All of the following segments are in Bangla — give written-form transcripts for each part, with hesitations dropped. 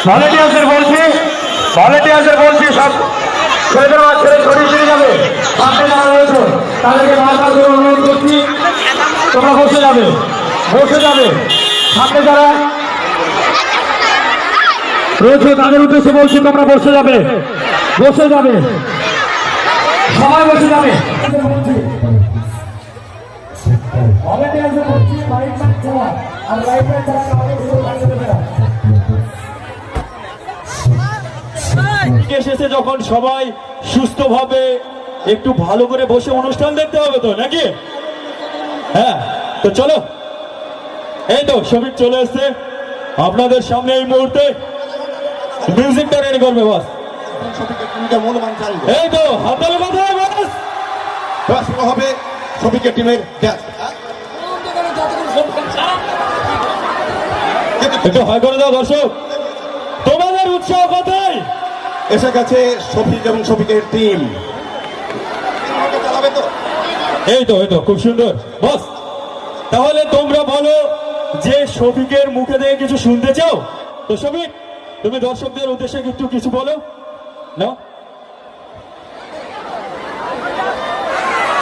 ভলেন্টিয়ার্সদের বলছি সব ছেলেদের মাঝ ছেড়ে ছড়িয়ে ছিড়ে যাবে। সামনে যারা রয়েছে তাদেরকে বারবার করে অনুরোধ করছি, তোমরা বসে যাবে। সামনে যারা রয়েছে তাদের উদ্দেশ্যে বলছি, তোমরা বসে যাবে, সবাই বসে যাবে। এসেছে যখন সবাই সুস্থভাবে একটু ভালো করে বসে অনুষ্ঠান দেখতে হবে তো নাকি? হ্যাঁ, তো চলো। এই তো শফিক চলে এসছে আপনাদের সামনে। এই মুহূর্তে মিউজিকটা রেডি করবে বস। এই তো হাতালে মাথায় বস হবে শফিকের টিমের একটু হয় করে দাও দর্শক। তোমাদের উৎসাহ কোথায়? এসে গেছে শফিক এবং শফিকের টিম। এই তো খুব সুন্দর বস। তাহলে তোমরা বলো যে শফিকের মুখে থেকে কিছু শুনতে চাও তো। শফিক, তুমি দর্শকদের উদ্দেশ্যে একটু কিছু বলো না।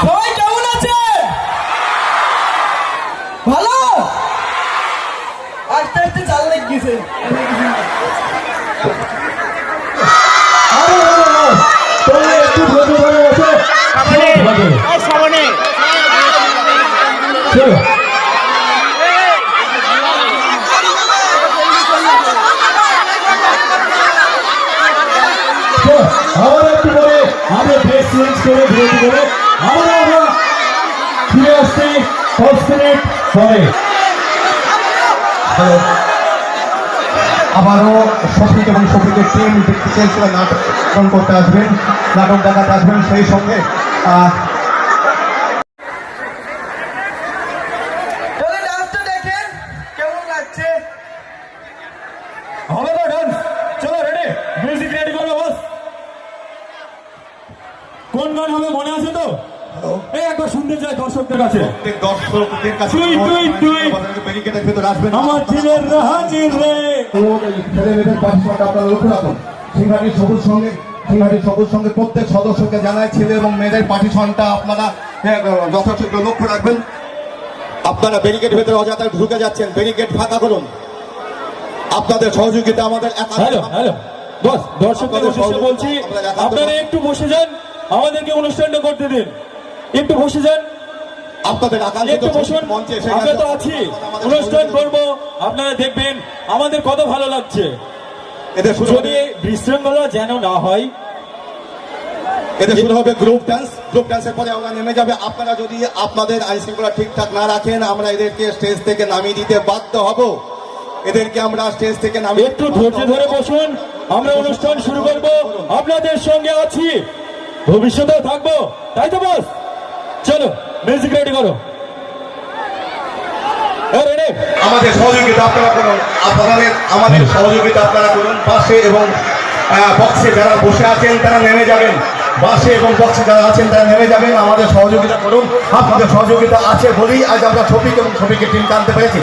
সবাই কেমন আছে? ভালো? আস্তে আস্তে চাল লেগেছে। আবার একটু করে আমরা ড্রেস চেঞ্জ করে বিরতি করে আমরা ফিরে আসছি 5 মিনিট পরে। আবারও শফিক এবং শফিকের টিম নাটক করতে আসবেন, নাটক দেখাতে আসবেন। সেই সঙ্গে হবে তো ডান্স? চলো রেডি, মিউজিক রেডি করো বস। কোন গান হবে মনে আছে তো? এই একবার শুনতে চাই দর্শকদের কাছে। দর্শকদের কাছে ব্যারিকেডের ভেতর আসবেন। আমার ছেলের হাজির রে। ছেলেমেয়েদের পার্টিসিপেন্ট আপনারা লক্ষ্য রাখুন। সিংহাটির সবুজ সঙ্গে প্রত্যেক সদস্যকে জানায় ছেলে এবং মেয়েদের পার্টিশনটা আপনারা যথাযথ লক্ষ্য রাখবেন। আপনারা ব্যারিকেডের ভেতরে অযথা ঢুকে যাচ্ছেন, ব্যারিকেড ফাঁকা করুন। আপনাদের সহযোগিতা আমাদের হ্যালো বস, দর্শকদের উদ্দেশ্যে বলছি আপনারা একটু বসে যান, আমাদেরকে অনুষ্ঠানটা করতে দিন। একটু বসে যান, আপনাদের একটু বসুন। আমরা তো আছি, অনুষ্ঠান করব, আপনারা দেখবেন আমাদের কত ভালো লাগছে। এদের যদি বিশৃঙ্খলা যেন না হয়। এদের শুরু হবে গ্রুপ ডান্সের পরে আমরা নেমে যাবে। আপনারা যদি আপনাদের আইন শৃঙ্খলা ঠিকঠাক না রাখেন আমরা এদেরকে স্টেজ থেকে নামিয়ে দিতে বাধ্য হব। এদেরকে আমরা স্টেজ থেকে নামিয়ে। একটু ধৈর্য ধরে বসুন, আমরা অনুষ্ঠান শুরু করব। আপনাদের সঙ্গে আছি, ভবিষ্যতেও থাকবো, তাই তো বস? চলো মিউজিক রেডি করো। আমাদের সহযোগিতা আপনারা করুন, আমাদের সহযোগিতা আপনারা করুন। বাসে এবং বক্সে যারা বসে আছেন তারা নেমে যাবেন, বাসে এবং বক্সে যারা আছেন তারা নেমে যাবেন। আমাদের সহযোগিতা করুন। আপনাদের সহযোগিতা আছে বলেই আজ আমরা শফিক এবং শফিকের টিমকে আনতে পেরেছি।